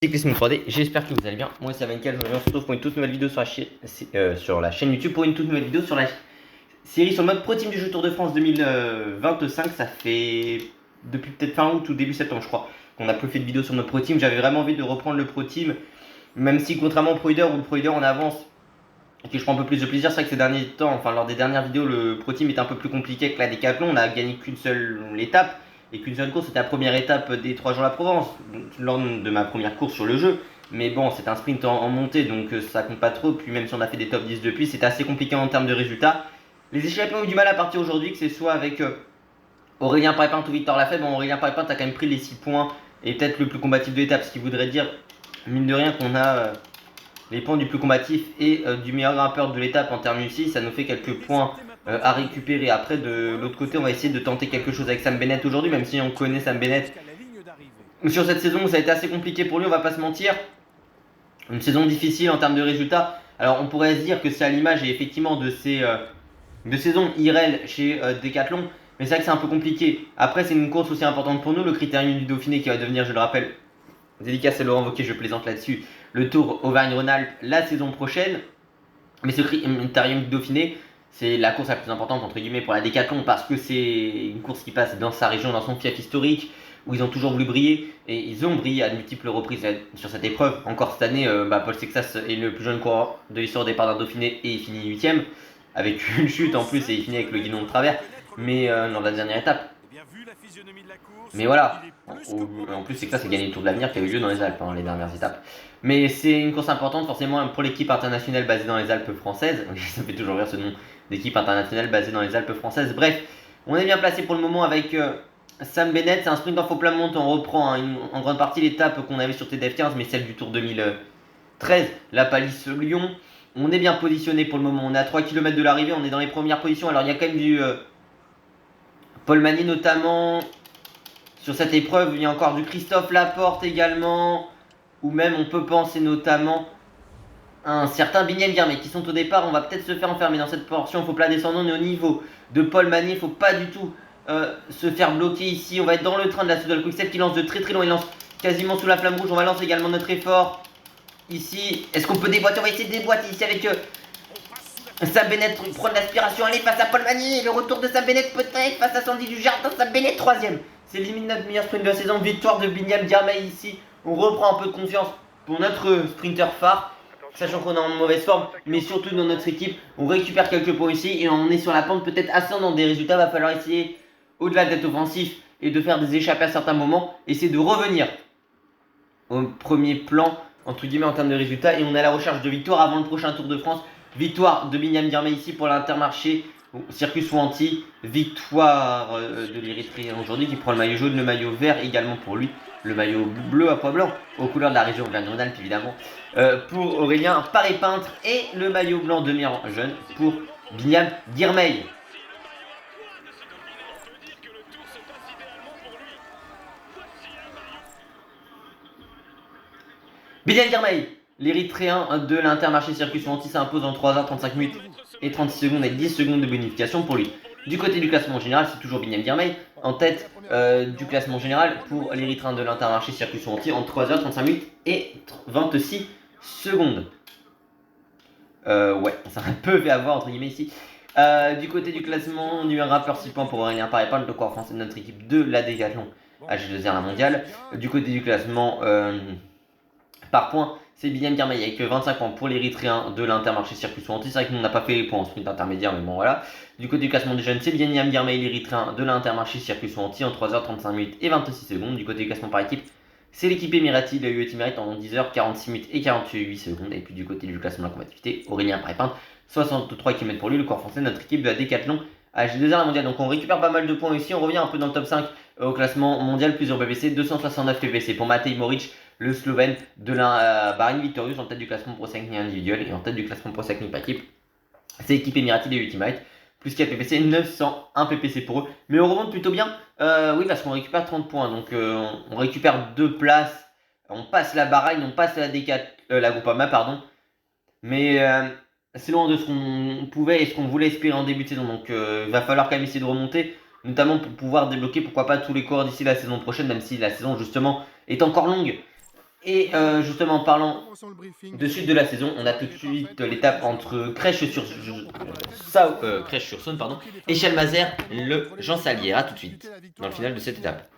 Cyclisme 3D, j'espère que vous allez bien. Moi c'est Venkel, je se retrouve pour une toute nouvelle vidéo sur la chaîne YouTube, pour une toute nouvelle vidéo sur la série sur le mode Pro Team du jeu Tour de France 2025. Ça fait depuis peut-être fin août ou début septembre je crois qu'on a peu fait de vidéos sur notre Pro Team. J'avais vraiment envie de reprendre le Pro Team, même si contrairement au Pro Leader où le Pro Leader on avance et que je prends un peu plus de plaisir. C'est vrai que ces derniers temps, enfin lors des dernières vidéos, le Pro Team est un peu plus compliqué que la Décathlon. On a gagné qu'une seule étape et qu'une seule course, c'était la première étape des 3 jours à la Provence, lors de ma première course sur le jeu. Mais bon, c'est un sprint en montée, donc ça compte pas trop. Puis même si on a fait des top 10 depuis, c'était assez compliqué en termes de résultats. Les échappés ont eu du mal à partir aujourd'hui, que ce soit avec Aurélien Paripinte ou Victor Lafay. Bon, Aurélien Paripinte a quand même pris les 6 points et peut-être le plus combatif de l'étape, ce qui voudrait dire, mine de rien, qu'on a les points du plus combatif et du meilleur grimpeur de l'étape en termes UCI. Ça nous fait quelques points à récupérer. Après, de l'autre côté, on va essayer de tenter quelque chose avec Sam Bennett aujourd'hui, même si on connaît Sam Bennett. Sur cette saison, ça a été assez compliqué pour lui, on va pas se mentir. Une saison difficile en termes de résultats. Alors, on pourrait se dire que c'est à l'image, et effectivement, de ces saisons IRL chez Decathlon. Mais c'est vrai que c'est un peu compliqué. Après, c'est une course aussi importante pour nous, le Critérium du Dauphiné qui va devenir, je le rappelle, dédicace à Laurent Wauquiez, je plaisante là-dessus, le Tour Auvergne-Rhône-Alpes la saison prochaine. Mais ce Critérium du Dauphiné, c'est la course la plus importante entre guillemets pour la Décathlon, parce que c'est une course qui passe dans sa région, dans son fief historique, où ils ont toujours voulu briller, et ils ont brillé à de multiples reprises sur cette épreuve. Encore cette année, Paul Sexas est le plus jeune coureur de l'histoire au départ d'un Dauphiné, et il finit 8ème, avec une chute en plus, et il finit avec le guidon de travers, mais dans la dernière étape. Mais voilà, en plus Sexas a gagné le Tour de l'Avenir qui a eu lieu dans les Alpes, les dernières étapes. Mais c'est une course importante forcément pour l'équipe internationale basée dans les Alpes françaises. Ça me fait toujours rire ce nom d'équipe internationale basée dans les Alpes françaises. Bref, on est bien placé pour le moment avec Sam Bennett. C'est un sprint en faux plat monte. On reprend en grande partie l'étape qu'on avait sur TDF15, mais celle du Tour 2013, la Palisse Lyon. On est bien positionné pour le moment. On est à 3 km de l'arrivée, on est dans les premières positions. Alors il y a quand même du Paul Magny notamment. Sur cette épreuve, il y a encore du Christophe Laporte également, ou même on peut penser notamment à un certain Binyam Guermey qui sont au départ. On va peut-être se faire enfermer dans cette portion faux plat descendant. On est au niveau de Paul Magny, il ne faut pas du tout se faire bloquer ici. On va être dans le train de la Soudal Quickstep qui lance de très très loin, il lance quasiment sous la flamme rouge. On va lancer également notre effort ici. Est-ce qu'on peut déboîter? On va essayer de déboîter ici avec Sam Bennett prendre l'aspiration. Allez, face à Paul Magny, le retour de Sam Bennett peut-être face à Sandy Dujardin. Sam Bennett 3ème. C'est limite notre meilleur sprint de la saison. Victoire de Binyam Guermey ici. On reprend un peu de confiance pour notre sprinter phare, sachant qu'on est en mauvaise forme, mais surtout dans notre équipe. On récupère quelques points ici et on est sur la pente peut-être ascendante des résultats. Va falloir essayer, au-delà d'être offensif et de faire des échappées à certains moments, essayer de revenir au premier plan entre guillemets en termes de résultats. Et on est à la recherche de victoire avant le prochain Tour de France. Victoire de Binyam Guermey ici pour l'Intermarché Circus Wanty. Victoire de l'Érythréen aujourd'hui qui prend le maillot jaune, le maillot vert également pour lui, le maillot bleu à pois blanc aux couleurs de la région Auvergne-Rhône-Alpes évidemment pour Aurélien Paripinte, et le maillot blanc demi jeune pour Binyam Guermey. Binyam Guermey, l'Érythréen de l'Intermarché Circus Wanty, s'impose en 3h35 minutes et 36 secondes avec 10 secondes de bonification pour lui. Du côté du classement général, c'est toujours Binyam Guermey en tête du classement général pour l'Érythréen de l'Intermarché Circus Wanty en 3h35 minutes et 26 secondes. Ouais, ça a un peu fait avoir entre guillemets ici. Du côté du classement, numéro rappeur 6 points pour Aurélien Paripinte, le coureur français de notre équipe de la Décathlon AG2R la mondiale. Du côté du classement par points, c'est Binyam Guermey avec 25 points pour l'Érythréen de l'Intermarché Circus Wanty. C'est vrai que nous on n'a pas fait les points en sprint intermédiaire, mais bon voilà. Du côté du classement des jeunes, c'est Binyam Guermey, l'Érythréen de l'Intermarché Circus Wanty en 3h35 minutes et 26 secondes. Du côté du classement par équipe, c'est l'équipe Emirati, le UAE Emirates en 10h46 minutes et 48 secondes. Et puis du côté du classement de la combativité, Aurélien Paripinte, 63 km pour lui, le coureur français de notre équipe de la Décathlon AG2R la mondiale. Donc on récupère pas mal de points ici, on revient un peu dans le top 5 au classement mondial, plusieurs PPC, 269 PPC pour Matej Moric, le Slovène de la Bahreïn Victorious, en tête du classement Pro Cycling individuel, et en tête du classement Pro Cycling par équipe, c'est l'équipe Emirati des Ultimate, plus 4 PPC, 901 PPC pour eux. Mais on remonte plutôt bien, oui, parce qu'on récupère 30 points, donc on récupère 2 places, on passe la Bahreïn, on passe la Groupama, pardon, mais c'est loin de ce qu'on pouvait et ce qu'on voulait espérer en début de saison, donc il va falloir quand même essayer de remonter, notamment pour pouvoir débloquer pourquoi pas tous les coureurs d'ici la saison prochaine, même si la saison justement est encore longue. Et justement, en parlant de suite de la saison, on a tout de suite l'étape entre Crèche-sur-Saône et Chalmazer, le Jean Salière. A tout de suite, dans le final de cette étape.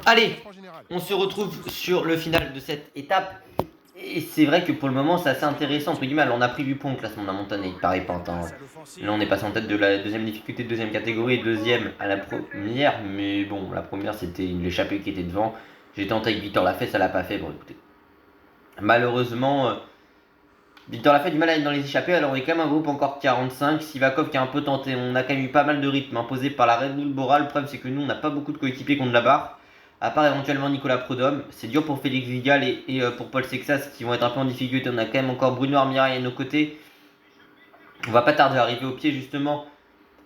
Allez, on se retrouve sur le final de cette étape. Et c'est vrai que pour le moment, c'est assez intéressant. Entre guillemets, on a pris du point au classement de la montagne avec Paris Pantin. Là, on est passé en tête de la deuxième difficulté, deuxième catégorie, deuxième à la première. Mais bon, la première, c'était l'échappée qui était devant. J'ai tenté avec Victor Lafay, ça l'a pas fait. Bon, écoutez. Malheureusement, Victor Lafay a du mal à être dans les échappées. Alors, on est quand même un groupe encore 45. Sivakov qui a un peu tenté. On a quand même eu pas mal de rythme imposé par la Red Bull Bora. Le problème, c'est que nous, on n'a pas beaucoup de coéquipiers contre la barre. À part éventuellement Nicolas Prudhomme. C'est dur pour Félix Vigal et pour Paul Sexas qui vont être un peu en difficulté. On a quand même encore Bruno Armirail à nos côtés. On va pas tarder à arriver au pied justement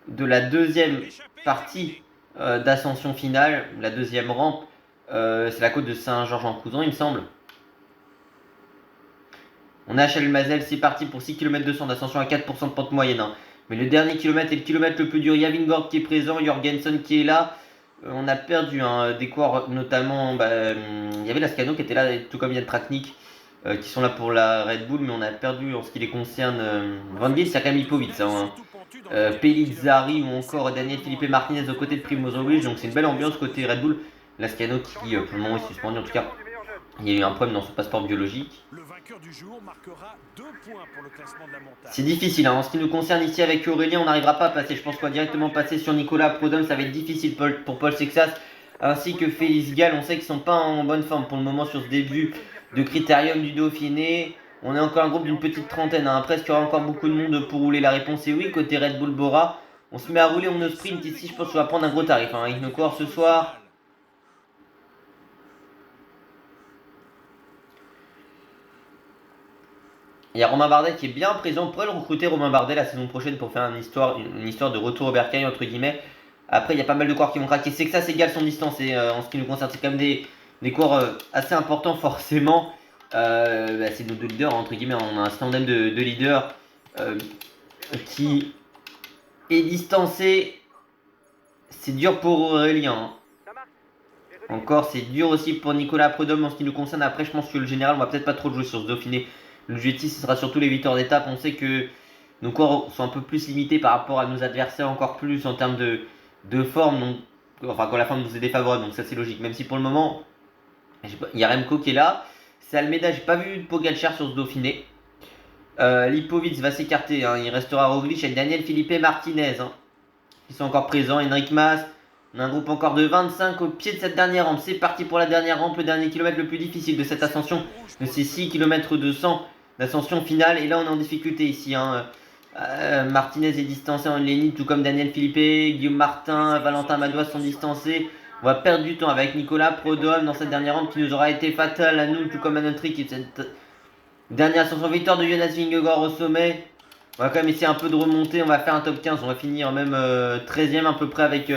de la deuxième partie d'ascension finale. La deuxième rampe. C'est la côte de Saint-Georges-en-Couzon, il me semble. On a Chalmazel, c'est parti pour 6 km 200 d'ascension à 4% de pente moyenne. Hein. Mais le dernier kilomètre est le kilomètre le plus dur. Yavingord qui est présent, Jorgensen qui est là. On a perdu des coureurs, notamment. Il y avait Lascano qui était là, tout comme Yann Traknik, qui sont là pour la Red Bull. Mais on a perdu en ce qui les concerne. Van Gils, c'est quand même Lipovic. Hein. Pellizzari ou encore Daniel Felipe Martinez aux côtés de Primoz Roglic. Donc c'est une belle ambiance côté Red Bull. Lascano qui, pour le moment, est suspendu. En tout cas, il y a eu un problème dans son passeport biologique. C'est difficile, hein. En ce qui nous concerne ici avec Aurélien, on n'arrivera pas à passer. Je pense qu'on va directement passer sur Nicolas Prudhomme. Ça va être difficile pour Paul Sexas ainsi que Félix Gall. On sait qu'ils ne sont pas en bonne forme pour le moment sur ce début de Critérium du Dauphiné. On est encore un groupe d'une petite trentaine. Hein. Après, est-ce qu'il y aura encore beaucoup de monde pour rouler? La réponse est oui. Côté Red Bull Bora, on se met à rouler, on ne sprint ici. Je pense qu'on va prendre un gros tarif avec nos coureurs ce soir. Il y a Romain Bardet qui est bien présent. On pourrait le recruter, Romain Bardet, la saison prochaine pour faire une histoire de retour au bercail, entre guillemets. Après, il y a pas mal de coureurs qui vont craquer. C'est que ça, c'est égal son distance. Et en ce qui nous concerne, c'est quand même des coureurs assez importants, forcément. C'est nos deux leaders, entre guillemets. On a un tandem de leaders qui est distancé. C'est dur pour Aurélien. Hein. Encore, c'est dur aussi pour Nicolas Prudhomme en ce qui nous concerne. Après, je pense que le général, on va peut-être pas trop jouer sur ce Dauphiné. L'objectif, ce sera surtout les victoires d'étape. On sait que nos corps sont un peu plus limités par rapport à nos adversaires, encore plus en termes de forme. Donc, enfin, quand la forme nous est défavorable, donc ça c'est logique. Même si pour le moment, il y a Remco qui est là. C'est Almeida, j'ai pas vu de Pogacar sur ce Dauphiné. Lipovic va s'écarter. Hein. Il restera Roglic avec Daniel Felipe Martinez. Hein, qui sont encore présents. Henrik Mas. On a un groupe encore de 25 au pied de cette dernière rampe. C'est parti pour la dernière rampe, le dernier kilomètre le plus difficile de cette ascension, de ces 6 km 200 d'ascension finale. Et là, on est en difficulté ici. Hein. Martinez est distancé en ligne, tout comme Daniel Philippe, Guillaume Martin, Valentin Madouas sont distancés. On va perdre du temps avec Nicolas Prudhomme dans cette dernière rampe qui nous aura été fatale à nous, tout comme à notre équipe. Cette dernière ascension, victoire de Jonas Vingegaard au sommet. On va quand même essayer un peu de remonter. On va faire un top 15. On va finir même 13ème à peu près avec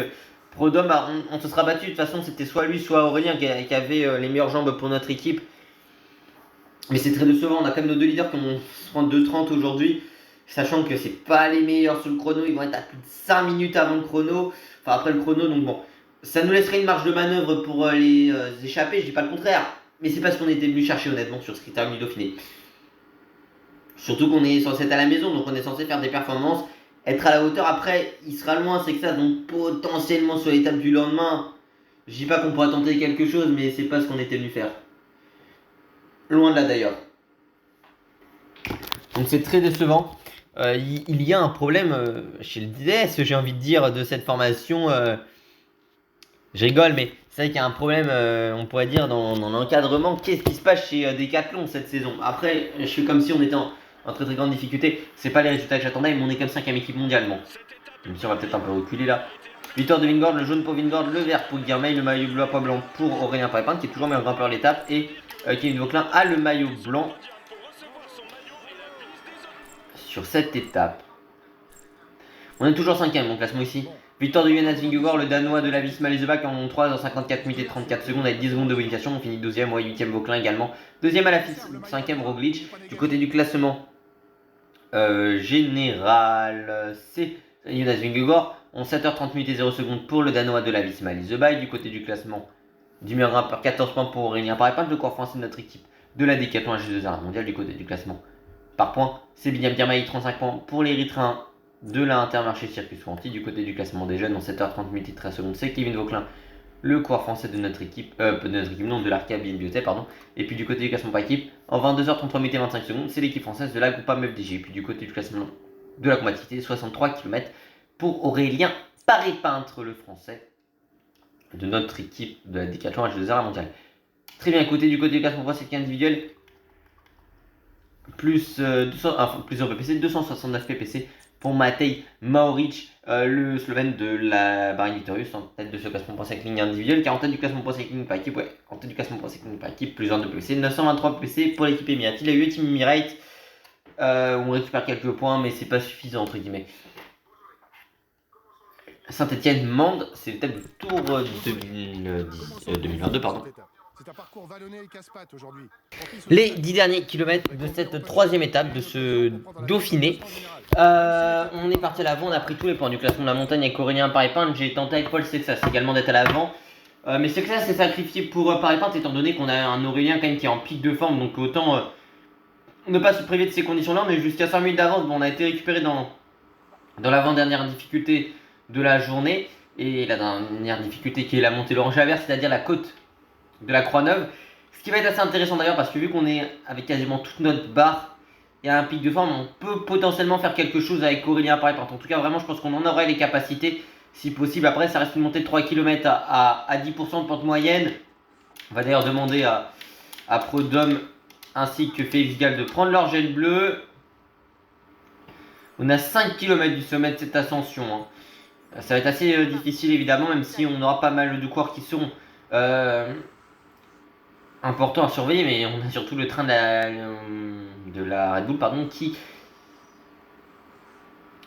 Prudhomme. On se sera battu. De toute façon, c'était soit lui, soit Aurélien qui avait les meilleures jambes pour notre équipe. Mais c'est très décevant. On a quand même nos deux leaders qui vont se prendre 2,30 aujourd'hui. Sachant que c'est pas les meilleurs sur le chrono. Ils vont être à plus de 5 minutes avant le chrono. Enfin, après le chrono. Donc bon, ça nous laisserait une marge de manœuvre pour les échapper. Je dis pas le contraire. Mais c'est pas ce qu'on était venu chercher honnêtement sur ce critérium du Dauphiné. Surtout qu'on est censé être à la maison, donc on est censé faire des performances, être à la hauteur. Après, il sera loin, c'est que ça, donc potentiellement sur l'étape du lendemain, je dis pas qu'on pourra tenter quelque chose, mais c'est pas ce qu'on était venu faire. Loin de là d'ailleurs. Donc c'est très décevant. Il y a un problème chez le DS, j'ai envie de dire, de cette formation. Je rigole, mais c'est vrai qu'il y a un problème, on pourrait dire, dans l'encadrement. Qu'est-ce qui se passe chez Decathlon cette saison? Après, je fais comme si on était en très très grande difficulté. C'est pas les résultats que j'attendais, mais on est comme 5ème équipe mondiale. Bon. Même si on va peut-être un peu reculer là. Victoire de Vingord, le jaune pour Vingord, le vert pour Guillermin, le maillot bleu à pois blanc pour Aurélien Parépin, qui est toujours meilleur grimpeur de l'étape. Et Kevin Vauclin a le maillot blanc sur cette étape. On est toujours 5ème, mon classement ici. Victoire de Jonas Vingegaard, le danois de la Visma Lezebac en 3 dans 54 minutes et 34 secondes avec 10 secondes de bonification. On finit 12ème, 8ème Vauclin également. 2ème à la 5ème Roglic. Du côté du classement général, c'est Jonas Vingegaard. En 7h30 minutes et 0 secondes pour le danois de la Visma Lezebac. Du côté du classement du meilleur grimpeur, 14 points pour Aurélien Paré-Peintre, le coureur français de notre équipe de la Décathlon AG2R mondial du côté du classement. Par points, c'est Binyam Girmay, 35 points pour l'Érythréen de l'Intermarché Circus Wanty. Du côté du classement des jeunes, en 7h30 minutes et 13 secondes, c'est Kevin Vauquelin, le coureur français de notre équipe, non, de l'Arca Biotech, pardon. Et puis du côté du classement par équipe, en 22h33 minutes et 25 secondes, c'est l'équipe française de la Groupama FDJ. Et puis du côté du classement de la combativité, 63 km pour Aurélien Paré-Peintre, le français de notre équipe de la Décathlon H2R mondiale. Très bien, côté du classement français individuel, plus 200 ppc, 269 ppc pour Matej Maoric, le Slovène de la Bahrain Victorious, en tête de ce classement pro cycling individuel, car en tête du classement pro cycling par équipe, en tête du classement pro cycling par équipe, plus 22 ppc, 923 ppc pour l'équipe Emirates. Il a eu Team Emirates, on récupère quelques points, mais c'est pas suffisant entre guillemets. Saint-Etienne-Mende, c'est le thème du Tour 2022, pardon. Les 10 derniers kilomètres de cette troisième étape de ce Dauphiné. On est parti à l'avant, on a pris tous les points du classement de la montagne avec Aurélien Paré-Peintre. J'ai tenté avec Paul Sexas également d'être à l'avant. Mais Sexas s'est sacrifié pour Paré-Peintre étant donné qu'on a un Aurélien quand même qui est en pic de forme. Donc autant ne pas se priver de ces conditions-là. On est jusqu'à 5 minutes d'avance. Bon, on a été récupéré dans l'avant-dernière difficulté de la journée. Et la dernière difficulté qui est la montée Laurent-Jalabert, c'est-à-dire la côte de la Croix-Neuve. Ce qui va être assez intéressant d'ailleurs parce que vu qu'on est avec quasiment toute notre barre, il y a un pic de forme, on peut potentiellement faire quelque chose avec Aurélien Paré-Peintre. En tout cas, vraiment, je pense qu'on en aurait les capacités si possible. Après, ça reste une montée de 3 km à 10% de pente moyenne. On va d'ailleurs demander à Prud'homme ainsi que Félix Gall de prendre leur gel bleu. On a 5 km du sommet de cette ascension. Hein. Ça va être assez difficile évidemment, même si on aura pas mal de coureurs qui seront importants à surveiller, mais on a surtout le train de la Red Bull qui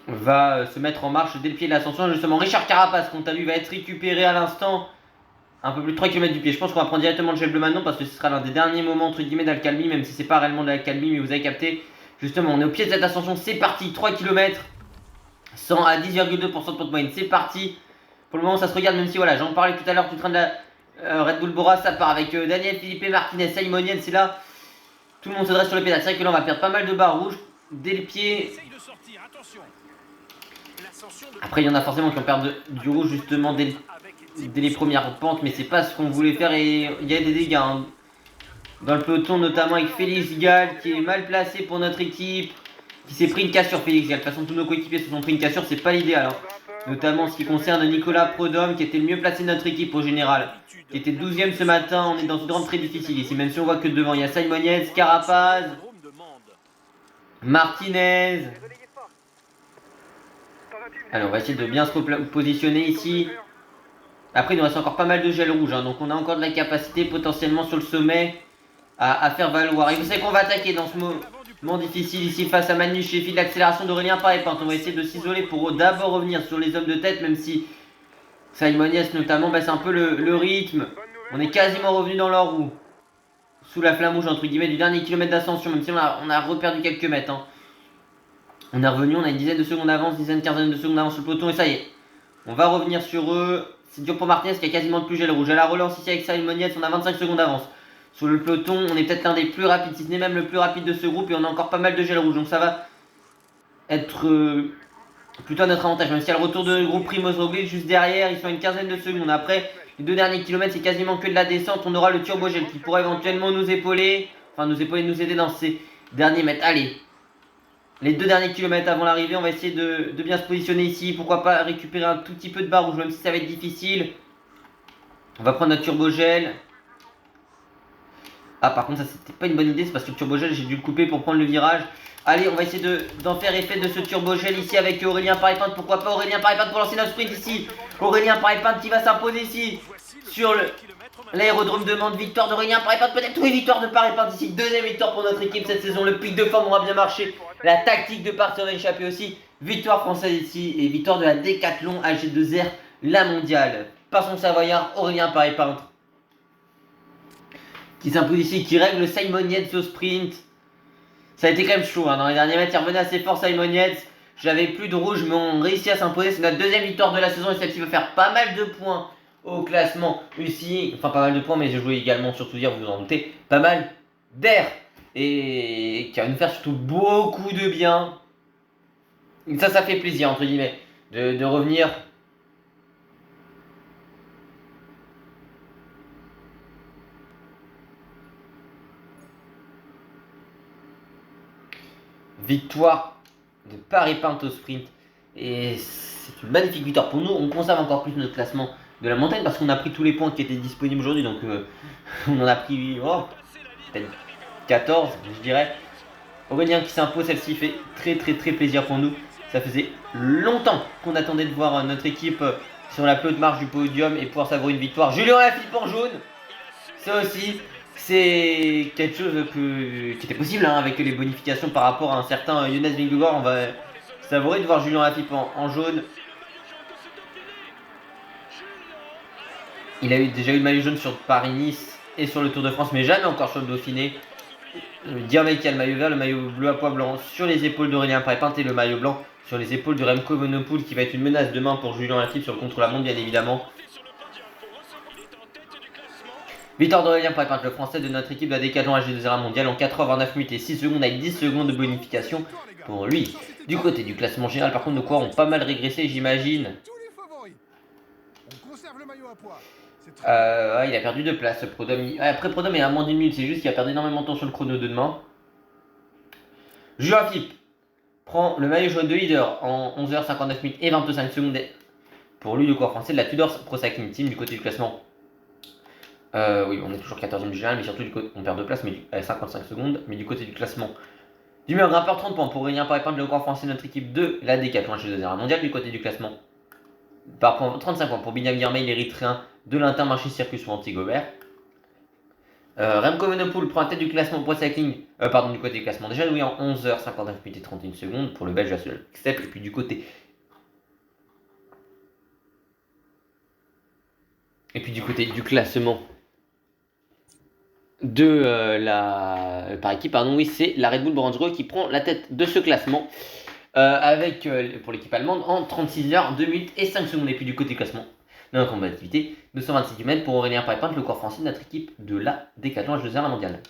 va se mettre en marche dès le pied de l'ascension. Justement, Richard Carapace, quant à lui, va être récupéré à l'instant, un peu plus de 3 km du pied. Je pense qu'on va prendre directement le gel bleu maintenant parce que ce sera l'un des derniers moments entre guillemets d'alcalmie, même si c'est pas réellement de l'alcalmie, mais vous avez capté. Justement, on est au pied de cette ascension, c'est parti, 3 km, 100 à 10,2% de pente moyenne, c'est parti. Pour le moment, ça se regarde, même si voilà, j'en parlais tout à l'heure du train de la Red Bull Bora, ça part avec Daniel Philippe Martinez, Simonienne, c'est là. Tout le monde se dresse sur le pédale. C'est vrai que là, on va perdre pas mal de barres rouges dès le pied. Après, il y en a forcément qui ont perdu du rouge justement dès les premières pentes, mais c'est pas ce qu'on voulait faire et il y a des dégâts. Hein. Dans le peloton, notamment avec Félix Gall qui est mal placé pour notre équipe, qui s'est pris une cassure. Félix Gall, de toute façon, tous nos coéquipiers se sont pris une cassure, c'est pas l'idéal. Hein. Notamment en ce qui concerne Nicolas Prud'homme qui était le mieux placé de notre équipe au général, qui était 12ème ce matin. On est dans une rampe très difficile ici, même si on voit que devant il y a Simoniez, Carapaz, Martinez. Allez, on va essayer de bien se positionner ici. Après, il nous reste encore pas mal de gel rouge, hein, donc on a encore de la capacité potentiellement sur le sommet à faire valoir. Et vous savez qu'on va attaquer dans ce moment difficile ici face à Manu Sheffield, l'accélération d'Aurélien Paré-Peintre. On va essayer de s'isoler pour d'abord revenir sur les hommes de tête, même si Simoniez notamment baisse un peu le rythme. On est quasiment revenu dans leur roue, sous la flamme rouge entre guillemets du dernier kilomètre d'ascension, même si on a reperdu quelques mètres. Hein. On est revenu, on a une dizaine de secondes d'avance, quinzaine de secondes d'avance sur le peloton et ça y est. On va revenir sur eux. C'est dur pour Martinez qui a quasiment plus gel rouge. À la relance ici avec Simoniez, on a 25 secondes d'avance. Sur le peloton, on est peut-être l'un des plus rapides, si ce n'est même le plus rapide de ce groupe et on a encore pas mal de gel rouge. Donc ça va être plutôt à notre avantage. Même s'il y a le retour de groupe Primoz Roglic juste derrière, ils sont à une quinzaine de secondes. Après, les 2 derniers kilomètres, c'est quasiment que de la descente. On aura le turbogel qui pourra éventuellement nous épauler, nous aider dans ces derniers mètres. Allez, les 2 derniers kilomètres avant l'arrivée, on va essayer de bien se positionner ici. Pourquoi pas récupérer un tout petit peu de barre rouge, même si ça va être difficile. On va prendre notre turbogel. Ah, par contre, ça c'était pas une bonne idée, c'est parce que le turbogel, j'ai dû le couper pour prendre le virage. Allez, on va essayer d'en faire effet de ce turbogel ici avec Aurélien Paré-Peintre. Pourquoi pas Aurélien Paré-Peintre pour lancer notre sprint ici. Aurélien Paré-Peintre qui va s'imposer ici sur l'aérodrome de Mende. Victoire d'Aurélien Paré-Peintre, peut-être oui, victoire de Paré-Peintre ici. 2ème victoire pour notre équipe cette saison. Le pic de forme aura bien marché. La tactique de partir a échappé aussi. Victoire française ici et victoire de la Décathlon AG2R, la mondiale. Passons Savoyard, Aurélien Paré-Peintre qui s'impose ici, qui règle Simoniez au sprint. Ça a été quand même chaud, hein. Dans les derniers mètres, il revenait assez fort Simoniez. J'avais plus de rouge, mais on réussit à s'imposer. C'est notre 2ème victoire de la saison et celle-ci va faire pas mal de points au classement aussi, enfin pas mal de points, mais j'ai joué également, surtout dire, vous vous en doutez, pas mal d'air. Et qui va nous faire surtout beaucoup de bien. Ça fait plaisir, entre guillemets, de revenir. Victoire de Paris-Pinte au sprint. Et c'est une magnifique victoire pour nous. On conserve encore plus notre classement de la montagne parce qu'on a pris tous les points qui étaient disponibles aujourd'hui. Donc on en a pris peut-être 14, je dirais. Aurélien qui s'impose, celle-ci fait très plaisir pour nous. Ça faisait longtemps qu'on attendait de voir notre équipe sur la plus haute marche du podium et pouvoir savourer une victoire. Julien Lafilippe en jaune. Ça aussi, c'est quelque chose qui était possible avec les bonifications par rapport à un certain Younes Vingegaard. On va savourer de voir Julien Lafilippe en jaune. Il a déjà eu le maillot jaune sur Paris-Nice et sur le Tour de France, mais jamais encore sur le Dauphiné. Dire qu'il y a le maillot vert, le maillot bleu à pois blanc sur les épaules d'Aurélien Paris-Pinte et le maillot blanc sur les épaules de Remco Evenepoel qui va être une menace demain pour Julien Lafilippe sur le contre-la-montre bien évidemment. Victoire d'Aurélien Paris-Pinte, le français de notre équipe de la Decathlon AG2R mondial en 4h29 minutes et 6 secondes avec 10 secondes de bonification pour lui. Du côté du classement général, par contre, nos coureurs ont pas mal régressé, j'imagine. Il a perdu de place, Prudhomme. Après, Prudhomme est à moins d'une minute, c'est juste qu'il a perdu énormément de temps sur le chrono de demain. Julien Lafilippe prend le maillot jaune de leader en 11h59 minutes et 25 secondes pour lui, le coureur français de la Tudor Pro Cycling Team du côté du classement. Oui, on est toujours 14e du général, mais surtout du côté, on perd de place, mais à 55 secondes. Mais du côté du classement, du meilleur grimpeur, 30 points pour Aurélien Paris-Pinte, le coureur français de notre équipe de la Decathlon AG2R mondial. Du côté du classement, par point, 35 points pour Binyam Girmay, l'érythréen de l'Intermarché Circus ou Antigobert. Remco Evenepoel prend la tête du classement Pro Cycling, du côté du classement déjà, oui, en 11h59 minutes et 31 secondes pour le Belge Axel Step. Et puis du côté du classement de par équipe, oui, c'est la Red Bull Brandreux qui prend la tête de ce classement avec pour l'équipe allemande en 36h 2 minutes et 5 secondes. Et puis du côté classement de la combativité, 226 km pour Aurélien Paris-Pinte, le corps français de notre équipe de la Decathlon H2R mondiale.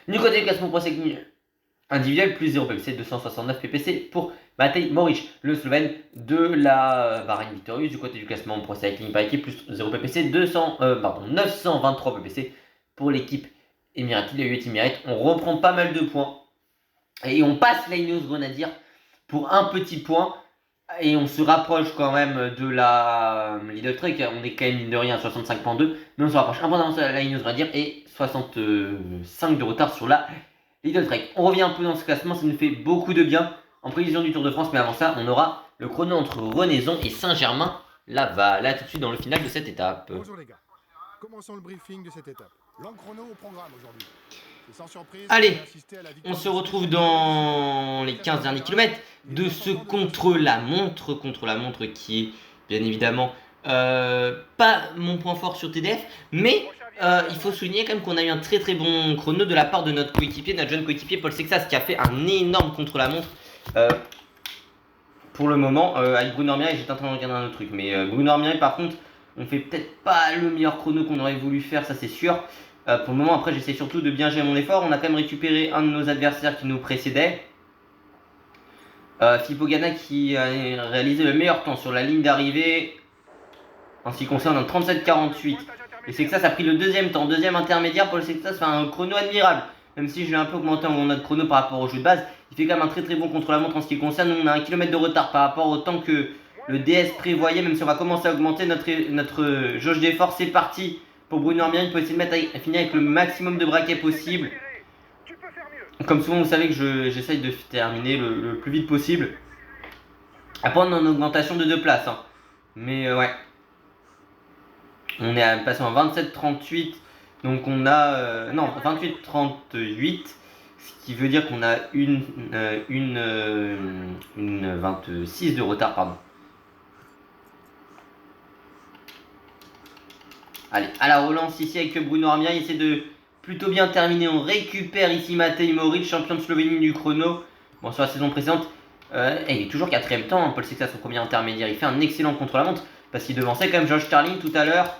Du côté du classement Pro Cycling individuel, plus 0 ppc, 269 ppc pour Matej Moric, le Slovène de la Bahreïn Victorious. Du côté du classement Pro Cycling par équipe, plus 0 ppc, 923 ppc pour l'équipe émirati, le 8 Emirates. On reprend pas mal de points et on passe l'Ineos Grenadier pour un petit point. Et on se rapproche quand même de la Lidl Trek. On est quand même mine de rien à 65.2, mais on se rapproche un point d'avance à la Ineos Grenadier et 65 de retard sur la Lidl Trek. On revient un peu dans ce classement, ça nous fait beaucoup de bien en prévision du Tour de France, mais avant ça, on aura le chrono entre Renaison et Saint-Germain-Laval. Là, tout de suite dans le final de cette étape. Bonjour les gars, commençons le briefing de cette étape. Long chrono au programme aujourd'hui. Sans surprise, allez, on se retrouve dans les 15 derniers kilomètres de ce contre-la-montre qui est bien évidemment pas mon point fort sur TDF, mais il faut souligner quand même qu'on a eu un très bon chrono de la part de notre coéquipier, notre jeune coéquipier Paul Sexas, qui a fait un énorme contre-la-montre pour le moment avec Bruno Armirail. J'étais en train de regarder un autre truc, mais Bruno Armirail par contre, on fait peut-être pas le meilleur chrono qu'on aurait voulu faire, ça c'est sûr. Pour le moment, après, j'essaie surtout de bien gérer mon effort. On a quand même récupéré un de nos adversaires qui nous précédait. Filippo Ganna qui a réalisé le meilleur temps sur la ligne d'arrivée en ce qui concerne un 37-48. Et Sexas a pris le deuxième temps, deuxième intermédiaire. Paul Sexas fait un chrono admirable. Même si je l'ai un peu augmenté en notre chrono par rapport au jeu de base, il fait quand même un très bon contre-la-montre en ce qui concerne. Nous, on a 1 km de retard par rapport au temps que le DS prévoyait. Même si on va commencer à augmenter notre jauge d'effort, c'est parti. Pour Bruno Armirail, pour essayer de finir avec le maximum de braquets possible. Comme souvent, vous savez que j'essaye de terminer le plus vite possible. Après, on a une augmentation de 2 places. Mais ouais. On est passé en 27-38. Donc on a... non, 28-38. Ce qui veut dire qu'on a une 26 de retard, pardon. Allez, à la relance ici avec Bruno Armirail, il essaie de plutôt bien terminer. On récupère ici Matej Moric, champion de Slovénie du chrono. Bon, sur la saison précédente, il est toujours 4ème temps. Paul Sexas, son premier intermédiaire, il fait un excellent contre-la-montre. parce qu'il devançait quand même George Starling tout à l'heure.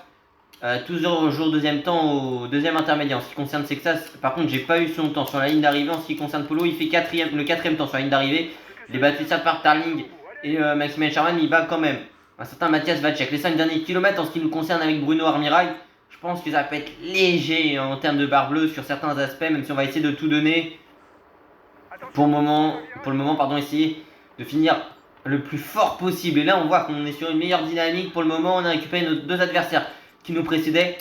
Toujours deuxième temps au deuxième intermédiaire. En ce qui concerne Sexas, par contre, j'ai pas eu son temps sur la ligne d'arrivée. En ce qui concerne Polo, il fait le quatrième temps sur la ligne d'arrivée. Il est battu ça par Starling et Maximilian Sherman, il bat quand même un certain Mathias Vacek. Les 5 derniers kilomètres, en ce qui nous concerne avec Bruno Armirail, je pense que ça peut être léger en termes de barre bleue sur certains aspects, même si on va essayer de tout donner. Pour le moment, pardon, essayer de finir le plus fort possible. Et là, on voit qu'on est sur une meilleure dynamique. Pour le moment, on a récupéré nos 2 adversaires qui nous précédaient.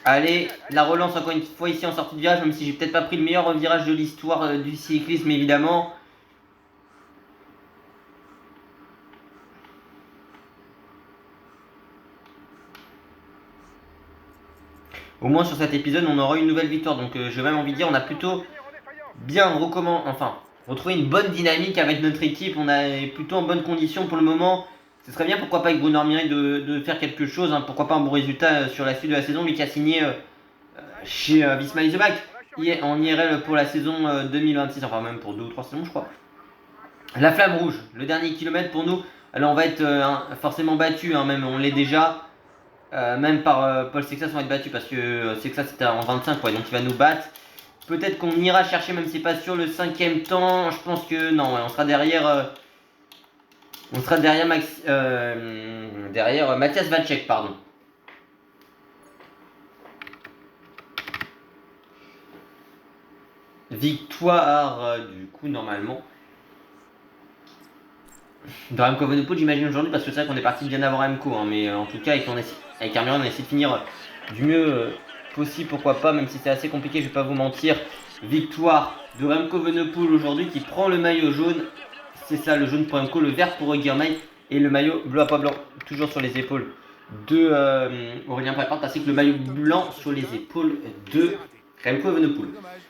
Allez, la relance encore une fois ici en sortie de virage, même si j'ai peut-être pas pris le meilleur virage de l'histoire du cyclisme, évidemment. Au moins sur cet épisode, on aura une nouvelle victoire. Donc j'ai même envie de dire, on a plutôt bien retrouvé une bonne dynamique avec notre équipe. On est plutôt en bonne condition pour le moment. Ce serait bien, pourquoi pas, avec Bruno Armirail de faire quelque chose. Hein. Pourquoi pas un bon résultat sur la suite de la saison. Lui qui a signé chez Visma Leasebach en IRL pour la saison 2026. Enfin même pour 2 ou 3 saisons, je crois. La flamme rouge, le dernier kilomètre pour nous. Alors on va être forcément battu, hein, même on l'est déjà. Même par Paul Sexas, on va être battu parce que Sexas c'était en 25, ouais, donc il va nous battre. Peut-être qu'on ira chercher, même si c'est pas sûr, le 5ème temps. Je pense que non, ouais, on sera derrière. Derrière Mathias Vacek, pardon. Victoire, du coup, normalement. De Remco Evenepoel, j'imagine aujourd'hui, parce que c'est vrai qu'on est parti bien avant Remco. Hein, mais en tout cas, avec Armirail, on a essayé de finir du mieux possible, pourquoi pas, même si c'est assez compliqué, je vais pas vous mentir. Victoire de Remco Evenepoel aujourd'hui qui prend le maillot jaune. C'est ça, le jaune pour Remco, le vert pour Girmay et le maillot bleu à pas blanc, toujours sur les épaules de Aurélien Prépart, ainsi que le maillot blanc sur les épaules de Remco Evenepoel.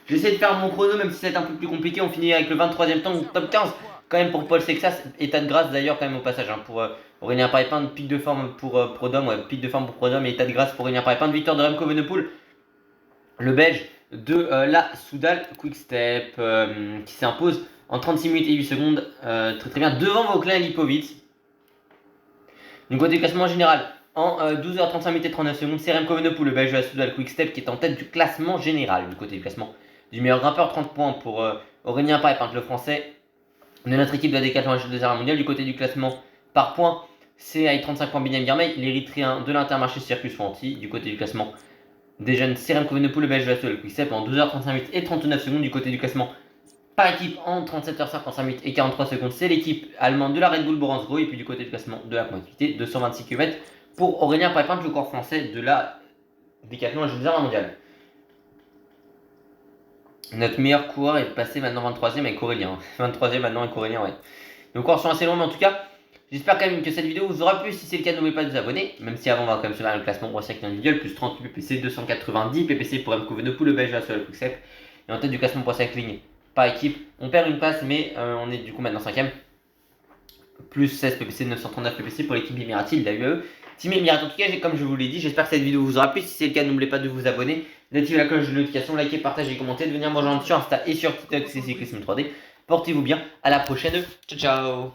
J'essaie de faire mon chrono, même si c'est un peu plus compliqué. On finit avec le 23ème temps, top 15 quand même pour Paul Sexas. État de grâce d'ailleurs quand même au passage, hein, pour Aurélien Prépart, pic de forme pour Prodhomme, ouais, pic de forme pour Prodhomme et état de grâce pour Aurélien Prépart. Victoire de Remco Evenepoel, le Belge de la Soudal Quick-Step, qui s'impose en 36 minutes et 8 secondes, très bien, devant Vauclin et Lipovic. Du côté du classement général, en 12h35 minutes et 39 secondes, c'est Remco Evenepoel, le Belge de la Soudal Quick-Step, qui est en tête du classement général. Du côté du classement du meilleur grimpeur, 30 points pour Aurélien Prépart, le français de notre équipe de la Décathlon H2R mondial. Du côté du classement par points, c'est avec 35 points Binyam Girmay, l'Érythréen de l'Intermarché Circus Fanti. Du côté du classement des jeunes, c'est Remco Evenepoel, le Belge de la Soudal Quick-Step, en 12h35 minutes et 39 secondes. Du côté du classement par équipe, en 37h55 minutes et 43 secondes, c'est l'équipe allemande de la Red Bull Boransgro. Et puis du côté du classement de la ponctualité, 226 km pour Aurélien Prépart, le corps français de la Décathlon H2R mondial. Notre meilleur coureur est passé maintenant 23ème avec Aurélien. 23ème maintenant avec Aurélien, ouais. Donc coureurs sont assez longs, mais en tout cas, j'espère quand même que cette vidéo vous aura plu. Si c'est le cas, n'oubliez pas de vous abonner. Même si avant, on va quand même se faire le classement pour cycle individuel. Plus 30 PPC, 290 PPC pour Remco Evenepoel, le Belge à Soudal Quick-Step. Et en tête du classement pour cycling par équipe, on perd une place, mais on est du coup maintenant 5ème. Plus 16 PPC, 939 PPC pour l'équipe Emirati, de la UAE. Team Emirati, en tout cas, comme je vous l'ai dit, j'espère que cette vidéo vous aura plu. Si c'est le cas, n'oubliez pas de vous abonner, d'activer la cloche de notification, liker, partager, commenter, de venir me rejoindre sur Insta et sur TikTok, c'est Cyclisme 3D. Portez-vous bien, à la prochaine, ciao ciao.